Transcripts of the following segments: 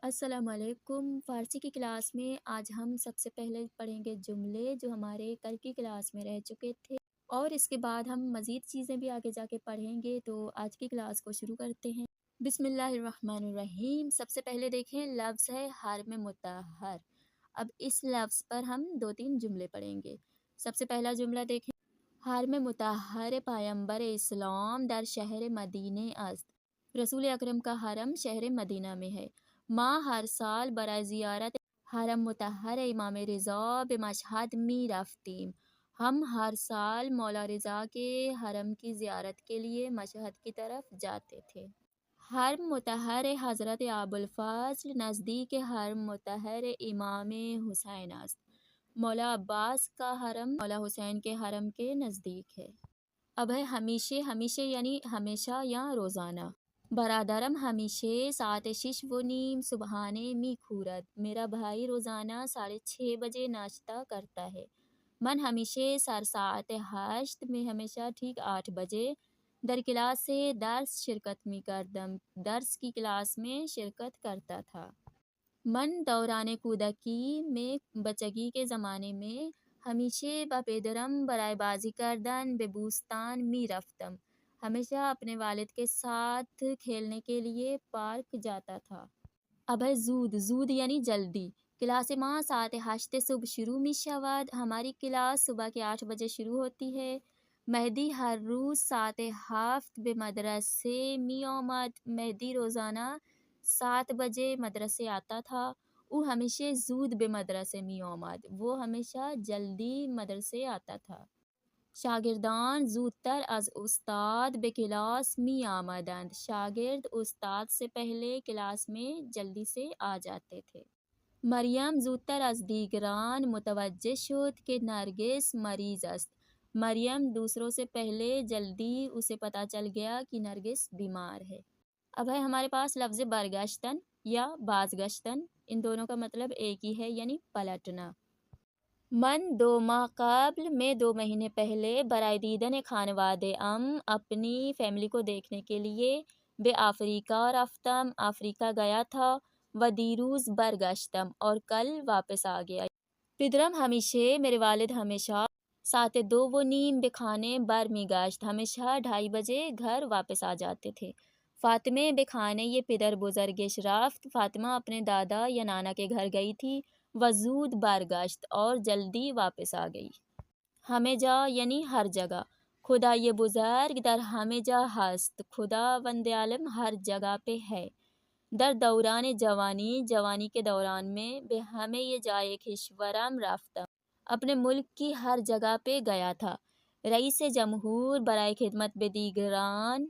السلام علیکم۔ فارسی کی کلاس میں آج ہم سب سے پہلے پڑھیں گے جملے جو ہمارے کل کی کلاس میں رہ چکے تھے، اور اس کے بعد ہم مزید چیزیں بھی آگے جا کے پڑھیں گے۔ تو آج کی کلاس کو شروع کرتے ہیں۔ بسم اللہ الرحمن الرحیم۔ سب سے پہلے دیکھیں لفظ ہے حرم مطہر۔ اب اس لفظ پر ہم 2-3 جملے پڑھیں گے۔ سب سے پہلا جملہ دیکھیں، حرم مطہر پیمبر اسلام در شہر مدینہ است۔ رسول اکرم کا حرم شہر مدینہ میں ہے۔ ماں ہر سال برائے زیارت حرم مطہر امام رضا بمشہد می رفتیم۔ ہم ہر سال مولا رضا کے حرم کی زیارت کے لیے مشہد کی طرف جاتے تھے۔ حرم مطہر حضرت ابوالفضل نزدیک حرم مطہر امام حسین است۔ مولا عباس کا حرم مولا حسین کے حرم کے نزدیک ہے۔ اب ہے ہمیشہ، ہمیشہ یعنی ہمیشہ یا روزانہ۔ برادرم ہمیشہ ساعت 6:15 صبحانے می خورد۔ میرا بھائی روزانہ 6:30 بجے ناشتہ کرتا ہے۔ من ہمیشہ سر ساعت 8 میں ہمیشہ ٹھیک 8 بجے در کلاس سے درس شرکت می کردم، درس کی کلاس میں شرکت کرتا تھا۔ من دوران کودکی میں بچگی کے زمانے میں ہمیشہ با پدرم برائے بازی کردن به بوستان می رفتم، ہمیشہ اپنے والد کے ساتھ کھیلنے کے لیے پارک جاتا تھا۔ اب ہے زود، زود یعنی جلدی۔ کلاس ما ساعت 8 صبح شروع می شود۔ ہماری کلاس صبح کے 8 بجے شروع ہوتی ہے۔ مہدی ہر روز ساعت 7 به مدرسے می آمد۔ مہدی روزانہ 7 بجے مدرسے آتا تھا۔ او ہمیشہ زود به مدرسے می آمد، وہ ہمیشہ جلدی مدرسے آتا تھا۔ شاگردان زودتر از استاد به کلاس می آمدند۔ شاگرد استاد سے پہلے کلاس میں جلدی سے آ جاتے تھے۔ مریم زودتر از دیگران متوجہ شد که نرگس مریض است۔ مریم دوسروں سے پہلے جلدی اسے پتہ چل گیا کہ نرگس بیمار ہے۔ اب ہے ہمارے پاس لفظ برگشتن یا بازگشتن، ان دونوں کا مطلب ایک ہی ہے، یعنی پلٹنا۔ من 2 ماہ قبل، میں 2 مہینے پہلے برائے دیدن خانواده اپنی فیملی کو دیکھنے کے لیے بے افریقہ رفتم، افریقہ گیا تھا۔ و دیروز برگشتم، اور کل واپس آ گیا۔ پدرم ہمیشہ، میرے والد ہمیشہ ساعت 2:15 به خانه برمیگشت، ہمیشہ 2:30 بجے گھر واپس آ جاتے تھے۔ فاطمه به خانه پدر بزرگش رفت، فاطمہ اپنے دادا یا نانا کے گھر گئی تھی۔ و زود برگشت، اور جلدی واپس آ گئی۔ ہمیں جا یعنی ہر جگہ۔ خدای بزرگ در همه جا هست، خداوند عالم ہر جگہ پہ ہے۔ در دوران جوانی، جوانی کے دوران میں به همه جای کشورم رفتم، اپنے ملک کی ہر جگہ پہ گیا تھا۔ رئیس جمہور برائے خدمت به دیگران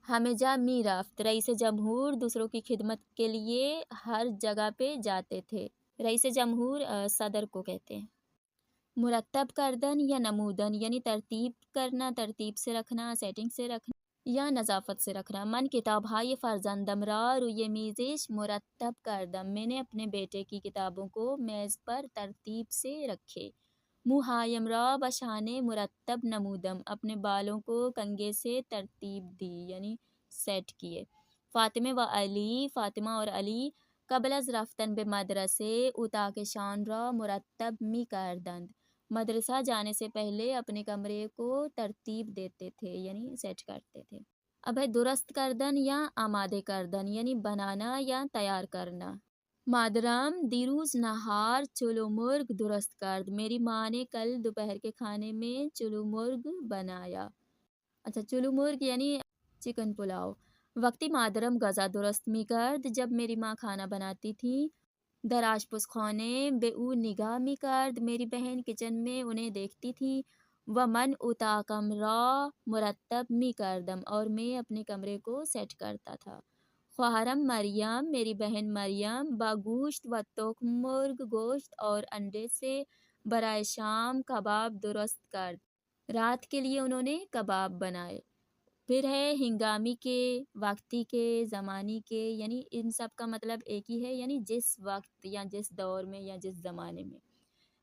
همه جا می رفت، رئیس جمہور دوسروں کی خدمت کے لیے ہر جگہ پہ جاتے تھے۔ رئیس جمہور صدر کو کہتے ہیں۔ مرتب کردن یا نمودن یعنی ترتیب کرنا، ترتیب سے رکھنا، سیٹنگ سے رکھنا یا نظافت سے رکھنا۔ من کتابهای فرزندم را روی میزش مرتب کردم، میں نے اپنے بیٹے کی کتابوں کو میز پر ترتیب سے رکھے۔ موهایم را بشانه مرتب نمودم، اپنے بالوں کو کنگھے سے ترتیب دی یعنی سیٹ کیے۔ فاطمه و علی، فاطمہ اور علی قبل از رفتن به مدرسه اتاقشان را مرتب می کردند، مدرسہ جانے سے پہلے اپنے کمرے کو ترتیب دیتے تھے یعنی سیٹ کرتے تھے۔ اب ہے درست کردن یا آمادہ کردن یعنی بنانا یا تیار کرنا۔ مادرم دیروز نہار چلو مرغ درست کرد، میری ماں نے کل دوپہر کے کھانے میں چلو مرغ بنایا۔ اچھا، چلو مرغ یعنی چکن پلاؤ۔ وقتی مادرم غذا درست می کرد، جب میری ماں کھانا بناتی تھی۔ در آشپزخانه به او نگاه می کرد، میری بہن کچن میں انہیں دیکھتی تھی۔ و من اتاقم را مرتب می کردم، اور میں اپنے کمرے کو سیٹ کرتا تھا۔ خواہرم مریم، میری بہن مریم با گوشت و تخم مرغ، گوشت اور انڈے سے برائے شام کباب درست کرد، رات کے لیے انہوں نے کباب بنائے۔ پھر ہے ہنگامی کے، وقتی کے، زمانی کے، یعنی ان سب کا مطلب ایک ہی ہے، یعنی جس وقت یا جس دور میں یا جس زمانے میں۔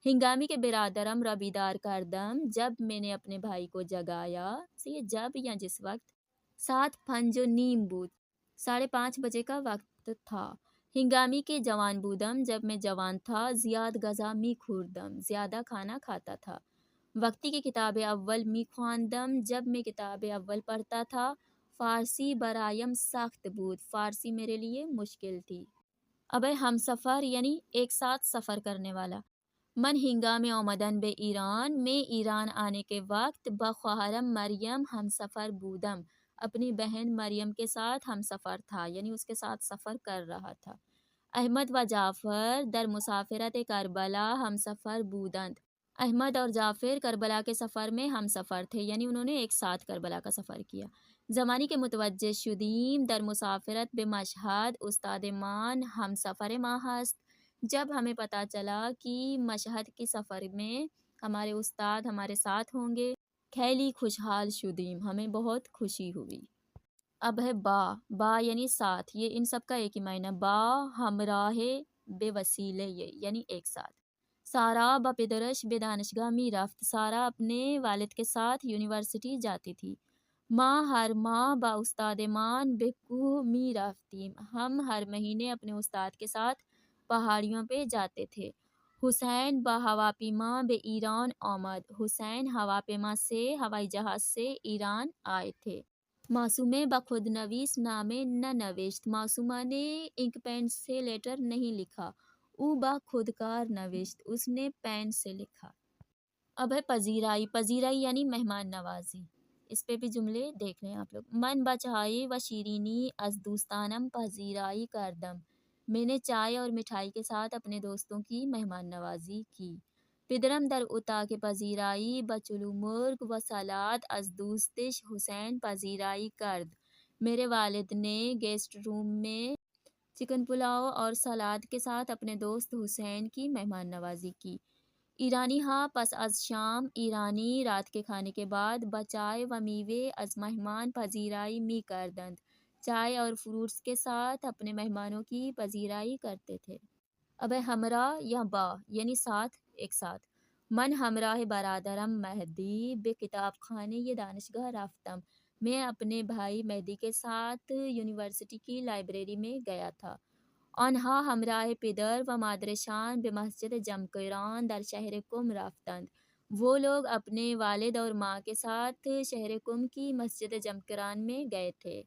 ہنگامی کے برادرم را بیدار کردم، جب میں نے اپنے بھائی کو جگایا، یہ جب یا جس وقت۔ 7:05 بود، 5:30 بجے کا وقت تھا۔ ہنگامی کے جوان بودم، جب میں جوان تھا، زیاد غذا می خوردم، زیادہ کھانا کھاتا تھا۔ وقتی کی کتاب اول می خواندم، جب میں کتاب اول پڑھتا تھا۔ فارسی برایم سخت بود، فارسی میرے لیے مشکل تھی۔ اب ہم سفر یعنی ایک ساتھ سفر کرنے والا۔ من ہنگام آمدن به ایران، میں ایران آنے کے وقت بخواہرم مریم ہم سفر بودم، اپنی بہن مریم کے ساتھ ہم سفر تھا، یعنی اس کے ساتھ سفر کر رہا تھا۔ احمد و جعفر در مسافرت کربلا ہم سفر بودند، احمد اور جعفر کربلا کے سفر میں ہم سفر تھے، یعنی انہوں نے ایک ساتھ کربلا کا سفر کیا۔ زمانی کے متوجہ شدیم در مسافرت بے مشہد، استاد مان ہم سفر ما ہست، جب ہمیں پتہ چلا کہ مشہد کے سفر میں ہمارے استاد ہمارے ساتھ ہوں گے۔ خیلی خوشحال شدیم، ہمیں بہت خوشی ہوئی۔ اب ہے با یعنی ساتھ، یہ ان سب کا ایک ہی معنی، با ہمراہ بے وسیلے، یعنی ایک ساتھ۔ سارا با پدرش بے دانشگاہ می رفت، سارا اپنے والد کے ساتھ یونیورسٹی جاتی تھی۔ ماں ہر ماہ با استاد مان بے کوہ می رفتیم، ہم ہر مہینے اپنے استاد کے ساتھ پہاڑیوں پہ جاتے تھے۔ حسین با ہواپیما بے ایران آمد، حسین ہواپیما سے ہوائی جہاز سے ایران آئے تھے۔ معصومے با خود نویس نامے نہ نوشت، معصومہ نے انک پین سے لیٹر نہیں لکھا، او با خودکار نوشت، اس نے پین سے لکھا۔ اب ہے پذیرائی، پذیرائی یعنی مہمان نوازی، اس پہ بھی جملے دیکھ لیں آپ لوگ۔ من با چائے و شیرینی از دوستانم پذیرائی کردم، میں نے چائے اور مٹھائی کے ساتھ اپنے دوستوں کی مہمان نوازی کی۔ پدرم در اتاق پذیرائی بچلو مرغ و سلاد از دوستش حسین پذیرائی کرد، میرے والد نے گیسٹ روم میں چکن پلاؤ اور سلاد کے ساتھ اپنے دوست حسین کی مہمان نوازی کی۔ ایرانی ہاں پس از شام، ایرانی رات کے کھانے کے بعد بچائے و میوے از مہمان پذیرائی می کردند، چائے اور فروٹس کے ساتھ اپنے مہمانوں کی پذیرائی کرتے تھے۔ اب ہے ہمراہ یا با یعنی ساتھ، ایک ساتھ۔ من ہمراہ برادرم مہدی بے کتاب خانے یہ دانشگاہ رفتم، میں اپنے بھائی مہدی کے ساتھ یونیورسٹی کی لائبریری میں گیا تھا۔ آنہا ہمراہ پدر و مادرشان بے مسجد جمکران در شہر کم رفتند، وہ لوگ اپنے والد اور ماں کے ساتھ شہر کم کی مسجد جمکران میں گئے تھے۔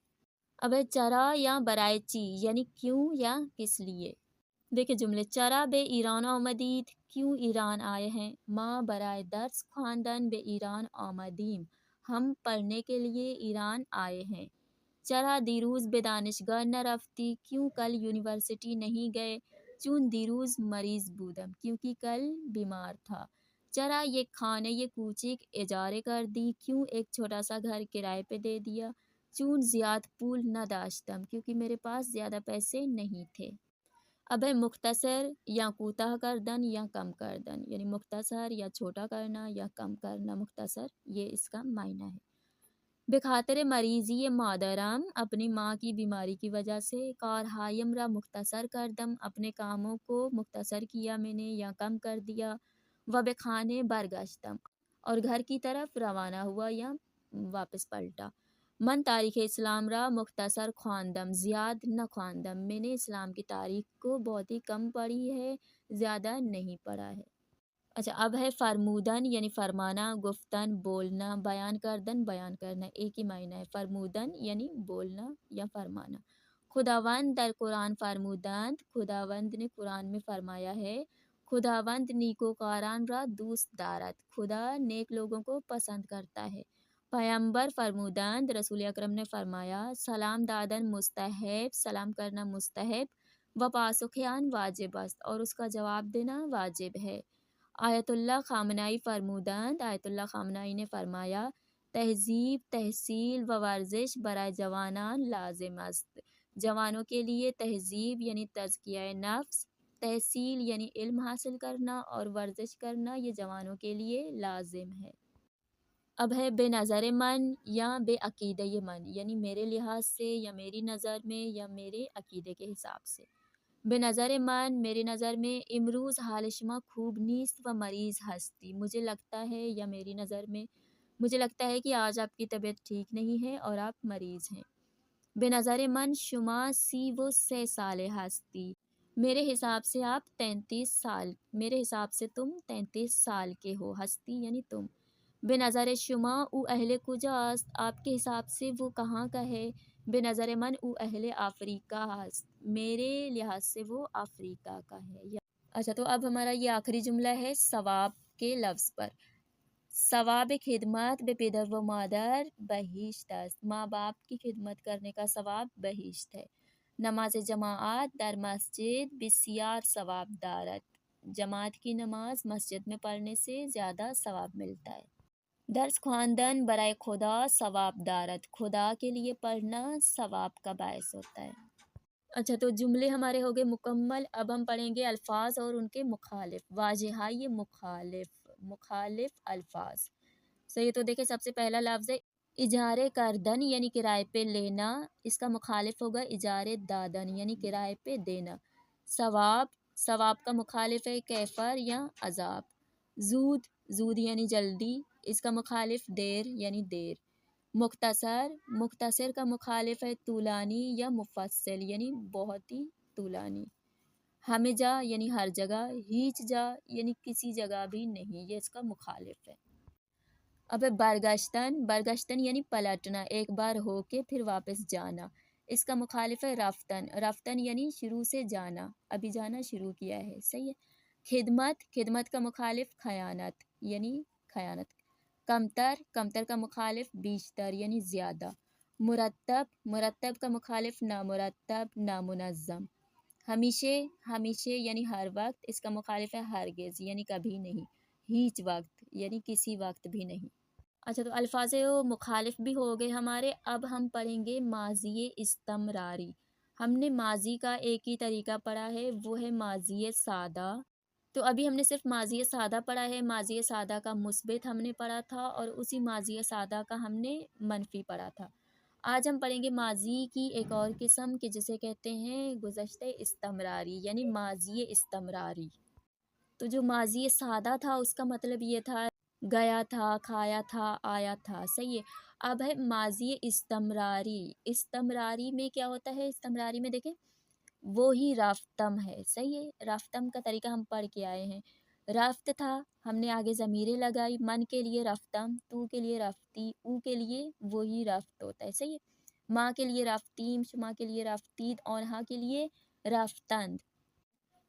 اب ہے چرا یا برائے چی یعنی کیوں یا کس لیے۔ دیکھیں جملے، چرا بے ایران آمدید، کیوں ایران آئے ہیں؟ ما برائے درس خواندن بے ایران آمدیم، ہم پڑھنے کے لیے ایران آئے ہیں۔ چرا دیروز بے دانشگاہ نہ رفتی، کیوں کل یونیورسٹی نہیں گئے؟ چون دیروز مریض بودم، کیونکہ کل بیمار تھا۔ چرا یہ کھانے یہ کوچک اجارے کر دی، کیوں ایک چھوٹا سا گھر کرائے پہ دے دیا؟ چون زیاد پول نہ داشتم، کیونکہ میرے پاس زیادہ پیسے نہیں تھے۔ اب ہے مختصر یا کوتاہ کردن یا کم کردن، یعنی مختصر یا چھوٹا کرنا یا کم کرنا، مختصر یہ اس کا معنی ہے۔ بخاطر مریضی مادرم، اپنی ماں کی بیماری کی وجہ سے، کارہایم را مختصر کردم، اپنے کاموں کو مختصر کیا میں نے یا کم کر دیا۔ و بخانے برگشتم، اور گھر کی طرف روانہ ہوا یا واپس پلٹا۔ من تاریخ اسلام را مختصر خواندم، زیاد نہ خواندم، میں نے اسلام کی تاریخ کو بہت ہی کم پڑھی ہے، زیادہ نہیں پڑھا ہے۔ اچھا اب ہے فرمودن یعنی فرمانا، گفتن بولنا، بیان کردن بیان کرنا، ایک ہی معنی ہے۔ فرمودن یعنی بولنا یا فرمانا۔ خداوند در قرآن فرمودند، خداوند نے قرآن میں فرمایا ہے، خداوند نیکوکاران را دوست دارد، خدا نیک لوگوں کو پسند کرتا ہے۔ پیغمبر فرمودند، رسول اکرم نے فرمایا، سلام دادن مستحب، سلام کرنا مستحب، و پاسخ آن واجب است، اور اس کا جواب دینا واجب ہے۔ آیت اللہ خامنائی فرمودند، آیت اللہ خامنائی نے فرمایا، تہذیب، تحصیل و ورزش برائے جوانان لازم است، جوانوں کے لیے تہذیب یعنی تزکیہ نفس، تحصیل یعنی علم حاصل کرنا، اور ورزش کرنا یہ جوانوں کے لیے لازم ہے۔ اب ہے بے نظر من یا بے عقیدہ من، یعنی میرے لحاظ سے یا میری نظر میں یا میرے عقیدے کے حساب سے۔ بے نظر من، میری نظر میں، امروز حال شما خوب نیست و مریض ہستی، مجھے لگتا ہے یا میری نظر میں مجھے لگتا ہے کہ آج آپ کی طبیعت ٹھیک نہیں ہے اور آپ مریض ہیں۔ بنظر من شما 33 سال ہستی، میرے حساب سے آپ 33 سال، میرے حساب سے تم 33 سال کے ہو، ہستی یعنی تم۔ بے نظر شما او اہل کجاست، آپ کے حساب سے وہ کہاں کا ہے؟ بے نظر من او اہل افریقہ ہست، میرے لحاظ سے وہ افریقہ کا ہے۔ اچھا تو اب ہمارا یہ آخری جملہ ہے ثواب کے لفظ پر۔ ثواب خدمت به پدر و مادر بہشت است، ماں باپ کی خدمت کرنے کا ثواب بہشت ہے۔ نماز جماعت در مسجد بسیار ثواب دارد، جماعت کی نماز مسجد میں پڑھنے سے زیادہ ثواب ملتا ہے۔ درس خواندن برائے خدا ثواب دارد، خدا کے لیے پڑھنا ثواب کا باعث ہوتا ہے۔ اچھا تو جملے ہمارے ہو گئے مکمل، اب ہم پڑھیں گے الفاظ اور ان کے مخالف، واجہائی مخالف الفاظ۔ صحیح، تو دیکھیں سب سے پہلا لفظ ہے اجارے کردن یعنی کرائے پہ لینا، اس کا مخالف ہوگا اجارے دادن یعنی کرائے پہ دینا۔ ثواب کا مخالف ہے کیفر یا عذاب۔ زود یعنی جلدی، اس کا مخالف دیر یعنی دیر۔ مختصر کا مخالف ہے طولانی یا مفصل یعنی بہت ہی طولانی۔ ہمجا یعنی ہر جگہ، ہیچ جا یعنی کسی جگہ بھی نہیں، یہ اس کا مخالف ہے۔ اب برگشتن یعنی پلٹنا، ایک بار ہو کے پھر واپس جانا، اس کا مخالف ہے رفتن یعنی شروع سے جانا، ابھی جانا شروع کیا ہے، صحیح ہے۔ خدمت کا مخالف خیانت یعنی خیانت۔ کمتر کا مخالف بیشتر یعنی زیادہ۔ مرتب کا مخالف نامرتب نامنظم۔ ہمیشہ یعنی ہر وقت، اس کا مخالف ہے ہرگز یعنی کبھی نہیں۔ ہیچ وقت یعنی کسی وقت بھی نہیں۔ اچھا تو الفاظ مخالف بھی ہو گئے ہمارے، اب ہم پڑھیں گے ماضی استمراری۔ ہم نے ماضی کا ایک ہی طریقہ پڑھا ہے، وہ ہے ماضی سادہ۔ تو ابھی ہم نے صرف ماضی سادہ پڑھا ہے، ماضی سادہ کا مثبت ہم نے پڑھا تھا اور اسی ماضی سادہ کا ہم نے منفی پڑھا تھا۔ آج ہم پڑھیں گے ماضی کی ایک اور قسم کہ جسے کہتے ہیں گزشتہ استمراری یعنی ماضی استمراری۔ تو جو ماضی سادہ تھا اس کا مطلب یہ تھا گیا تھا، کھایا تھا، آیا تھا، صحیح ہے۔ اب ہے ماضی استمراری۔ استمراری میں کیا ہوتا ہے؟ استمراری میں دیکھیں وہی رفتم ہے، صحیح ہے۔ رفتم کا طریقہ ہم پڑھ کے آئے ہیں۔ رفت تھا، ہم نے آگے ضمیریں لگائی، من کے لیے رفتم، تو کے لیے رفتی، او کے لیے وہی رفت ہوتا ہے، صحیح ہے۔ ماں کے لیے رفتیم، شما کے لیے رفتید، اور ہاں کے لیے رفتند۔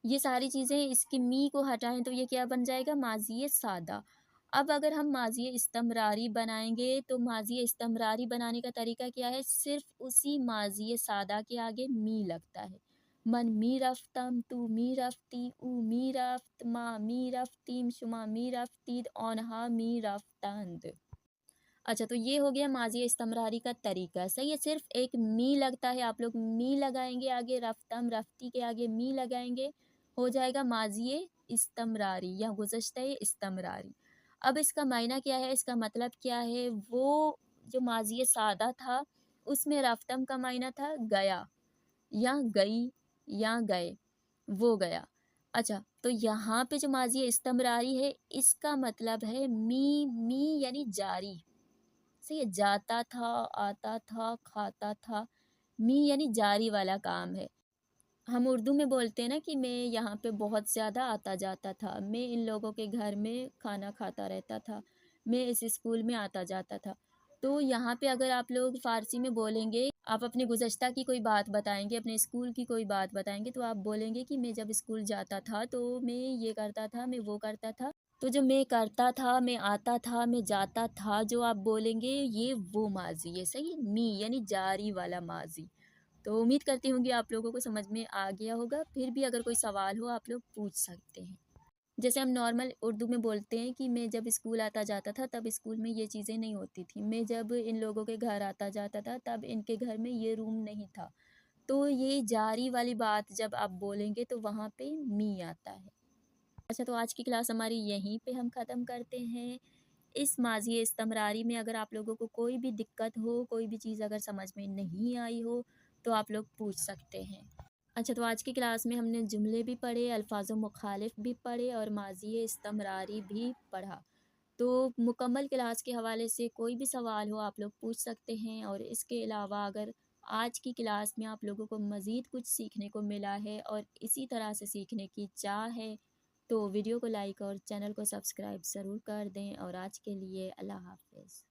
یہ ساری چیزیں اس کی می کو ہٹائیں تو یہ کیا بن جائے گا؟ ماضی سادہ۔ اب اگر ہم ماضی استمراری بنائیں گے تو ماضی استمراری بنانے کا طریقہ کیا ہے؟ صرف اسی ماضی سادہ کے آگے می لگتا ہے۔ من می رفتم، تو می رفتی، او می رفت، ما می رفتیم، شما می رفتید، آنها می رفتند۔ اچھا تو یہ ہو گیا ماضی استمراری کا طریقہ، صحیح ہے۔ صرف ایک می لگتا ہے، آپ لوگ می لگائیں گے آگے، رفتم رفتی کے آگے می لگائیں گے، ہو جائے گا ماضی استمراری یا گزشتہ استمراری۔ اب اس کا معنی کیا ہے، اس کا مطلب کیا ہے؟ وہ جو ماضی سادہ تھا اس میں رفتم کا معنی تھا گیا یا گئی یا گئے، وہ گیا۔ اچھا تو یہاں پہ جو ماضی استمراری ہے اس کا مطلب ہے می یعنی جاری، صحیح ہے۔ جاتا تھا، آتا تھا، کھاتا تھا، می یعنی جاری والا کام ہے۔ ہم اردو میں بولتے ہیں نا کہ میں یہاں پہ بہت زیادہ آتا جاتا تھا، میں ان لوگوں کے گھر میں کھانا کھاتا رہتا تھا، میں اس اسکول میں آتا جاتا تھا۔ تو یہاں پہ اگر آپ لوگ فارسی میں بولیں گے، آپ اپنے گزشتہ کی کوئی بات بتائیں گے، اپنے اسکول کی کوئی بات بتائیں گے، تو آپ بولیں گے کہ میں جب اسکول جاتا تھا تو میں یہ کرتا تھا، میں وہ کرتا تھا۔ تو جو میں کرتا تھا، میں آتا تھا، میں جاتا تھا، جو آپ بولیں گے یہ وہ ماضی ہے، صحیح ہے۔ می یعنی جاری والا ماضی۔ تو امید کرتی ہوں کہ آپ لوگوں کو سمجھ میں آ گیا ہوگا، پھر بھی اگر کوئی سوال ہو آپ لوگ پوچھ سکتے ہیں۔ جیسے ہم نارمل اردو میں بولتے ہیں کہ میں جب اسکول آتا جاتا تھا تب اسکول میں یہ چیزیں نہیں ہوتی تھیں، میں جب ان لوگوں کے گھر آتا جاتا تھا تب ان کے گھر میں یہ روم نہیں تھا۔ تو یہ جاری والی بات جب آپ بولیں گے تو وہاں پہ می آتا ہے۔ اچھا تو آج کی کلاس ہماری یہیں پہ ہم ختم کرتے ہیں۔ اس ماضی استمراری میں اگر آپ لوگوں کو کوئی بھی دقت ہو، کوئی بھی چیز اگر سمجھ میں نہیں آئی ہو تو آپ لوگ پوچھ سکتے ہیں۔ اچھا تو آج کی کلاس میں ہم نے جملے بھی پڑھے، الفاظ مخالف بھی پڑھے اور ماضی استمراری بھی پڑھا۔ تو مکمل کلاس کے حوالے سے کوئی بھی سوال ہو آپ لوگ پوچھ سکتے ہیں، اور اس کے علاوہ اگر آج کی کلاس میں آپ لوگوں کو مزید کچھ سیکھنے کو ملا ہے اور اسی طرح سے سیکھنے کی چاہ ہے، تو ویڈیو کو لائک اور چینل کو سبسکرائب ضرور کر دیں، اور آج کے لیے اللہ حافظ۔